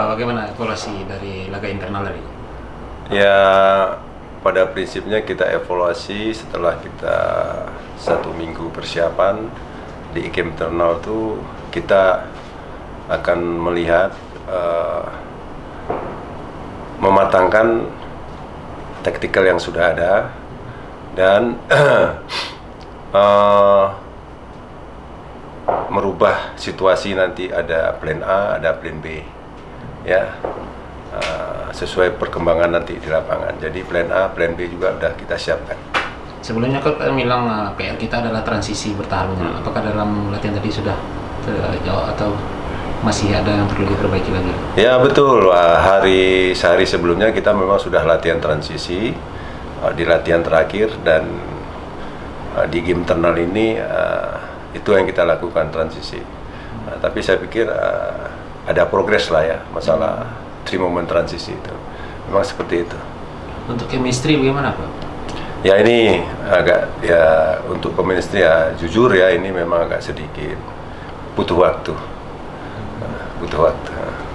Bagaimana evaluasi dari laga internal tadi? Ya, pada prinsipnya kita evaluasi setelah kita 1 minggu persiapan di game internal tuh kita akan melihat mematangkan taktikal yang sudah ada dan merubah situasi. Nanti ada plan A, ada plan B, ya, sesuai perkembangan nanti di lapangan. Jadi plan A, plan B juga udah kita siapkan. Sebelumnya kan bilang PR kita adalah transisi bertahan. Apakah dalam latihan tadi sudah terjawab atau masih ada yang perlu diperbaiki lagi? Ya betul, sehari sebelumnya kita memang sudah latihan transisi di latihan terakhir, dan di game internal ini itu yang kita lakukan, transisi. Tapi saya pikir ada progres lah ya, masalah 3 moment transisi itu. Memang seperti itu. Untuk chemistry bagaimana Pak? Ya ini agak, ya untuk chemistry ya jujur ya ini memang agak sedikit butuh waktu.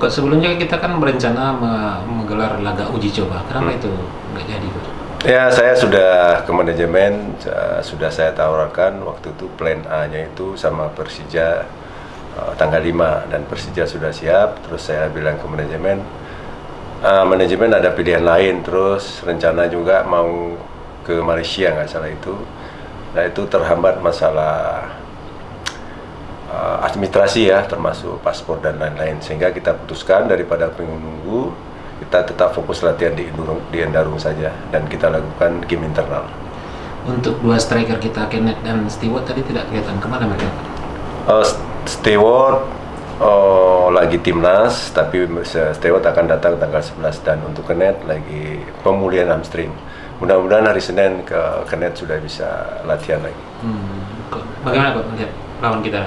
Kok sebelumnya kita kan berencana menggelar laga uji coba, kenapa itu nggak jadi Pak? Ya, saya sudah ke manajemen, sudah saya tawarkan waktu itu plan A-nya itu sama Persija tanggal 5, dan Persija sudah siap. Terus saya bilang ke manajemen, manajemen ada pilihan lain, terus rencana juga mau ke Malaysia nggak salah itu. Nah itu terhambat masalah administrasi ya, termasuk paspor dan lain-lain, sehingga kita putuskan daripada menunggu, kita tetap fokus latihan di Endarung saja, dan kita lakukan game internal. Untuk 2 striker kita, Kenneth dan Stewart tadi tidak kelihatan, kemana mereka? Stewart lagi timnas, tapi Stewart akan datang tanggal 11, dan untuk Kenneth lagi pemulihan hamstring. Mudah-mudahan hari Senin Kenneth sudah bisa latihan lagi. Bagaimana kok melihat lawan kita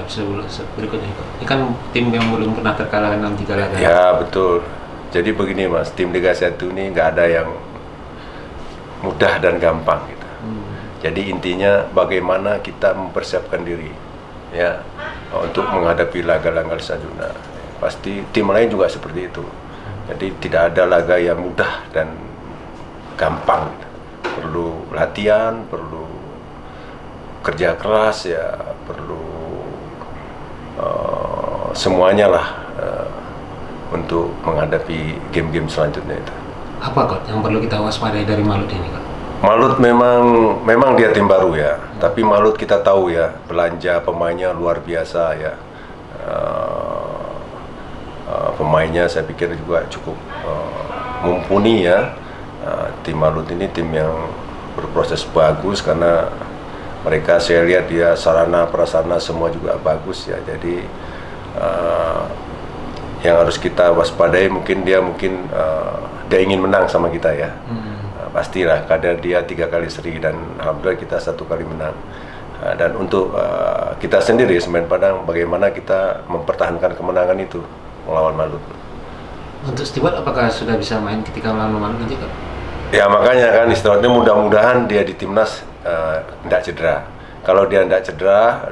berikutnya? Ini kan tim yang belum pernah terkalahkan dalam 3 laga. Ya betul. Jadi begini Mas, tim Liga 1 ini nggak ada yang mudah dan gampang gitu. Jadi intinya bagaimana kita mempersiapkan diri ya untuk menghadapi laga-laga selanjutnya. Pasti tim lain juga seperti itu. Jadi tidak ada laga yang mudah dan gampang gitu. Perlu latihan, perlu kerja keras ya, perlu semuanya lah untuk menghadapi game-game selanjutnya itu. Apa kok yang perlu kita waspadai dari Malut ini Kok? Malut memang dia tim baru ya, tapi Malut kita tahu ya, belanja pemainnya luar biasa ya. Pemainnya saya pikir juga cukup mumpuni ya. Tim Malut ini tim yang berproses bagus, karena mereka saya lihat dia sarana prasarana semua juga bagus ya. Jadi yang harus kita waspadai mungkin dia ingin menang sama kita ya. Pastilah, kadang dia 3 kali seri dan alhamdulillah kita 1 kali menang. Dan untuk kita sendiri Semen Padang, bagaimana kita mempertahankan kemenangan itu melawan Malut. Untuk Stewart apakah sudah bisa main ketika melawan Malut nanti Kak? Ya makanya kan istirahatnya, mudah-mudahan dia di timnas tidak cedera. Kalau dia tidak cedera,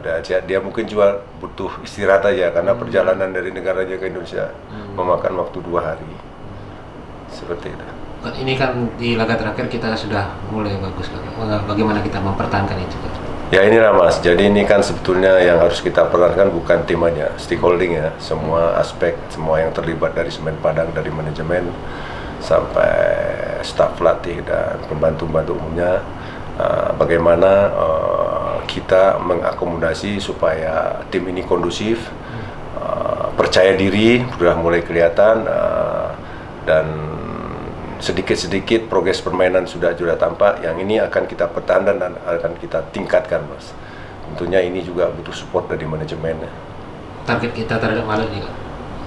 dia mungkin cuma butuh istirahat aja, karena perjalanan dari negaranya ke Indonesia memakan waktu 2 hari. Seperti itu. Ini kan di laga terakhir kita sudah mulai bagus Kak. Bagaimana kita mempertahankan itu Kak? Ya inilah Mas, jadi ini kan sebetulnya yang harus kita perankan bukan tim aja, stakeholding ya, semua aspek, semua yang terlibat dari Semen Padang, dari manajemen sampai staf pelatih dan pembantu-pembantu umumnya, bagaimana kita mengakomodasi supaya tim ini kondusif, percaya diri sudah mulai kelihatan, dan sedikit-sedikit progres permainan sudah tampak. Yang ini akan kita pertahankan dan akan kita tingkatkan, Mas. Tentunya ini juga butuh support dari manajemennya. Target kita terhadap Malut nih, Kak?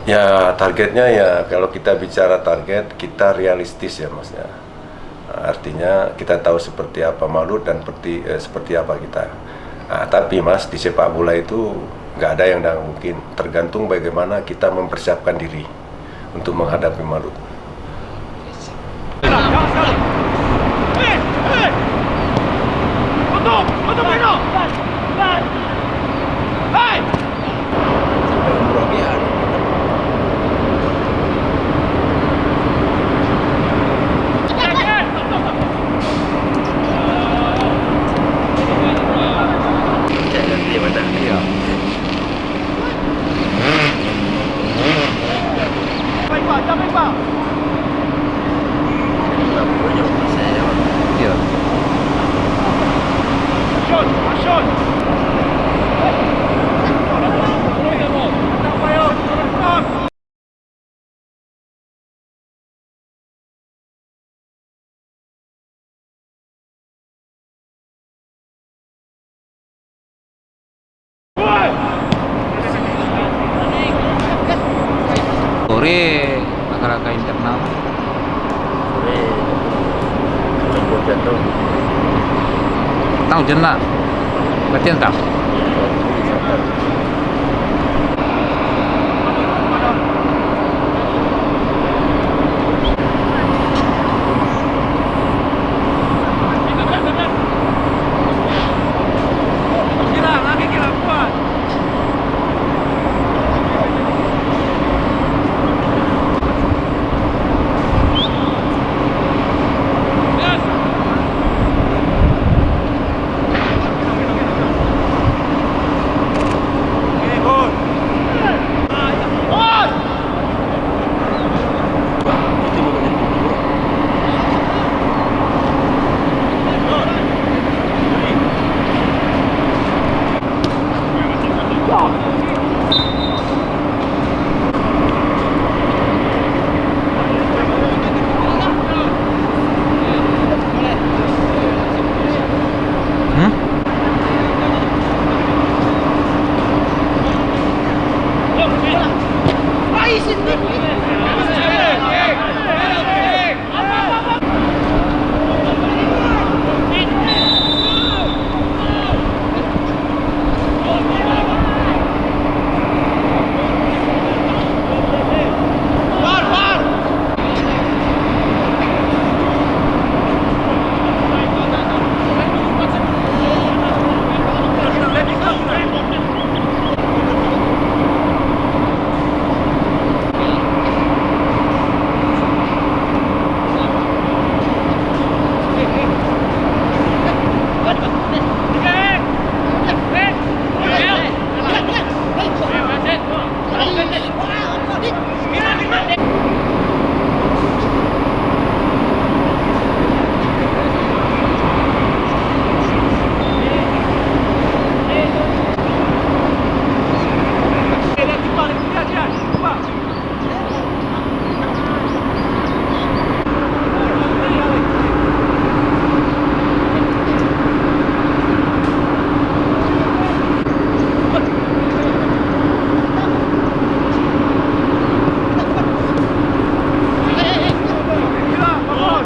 Ya, targetnya ya kalau kita bicara target, kita realistis ya, Mas ya. Artinya kita tahu seperti apa Malut dan seperti apa kita. Tapi Mas, di sepak bola itu nggak ada yang tidak mungkin. Tergantung bagaimana kita mempersiapkan diri untuk menghadapi Malut. Iya. Sore raka-raka internal. Tahu hujan nak? Berarti entah.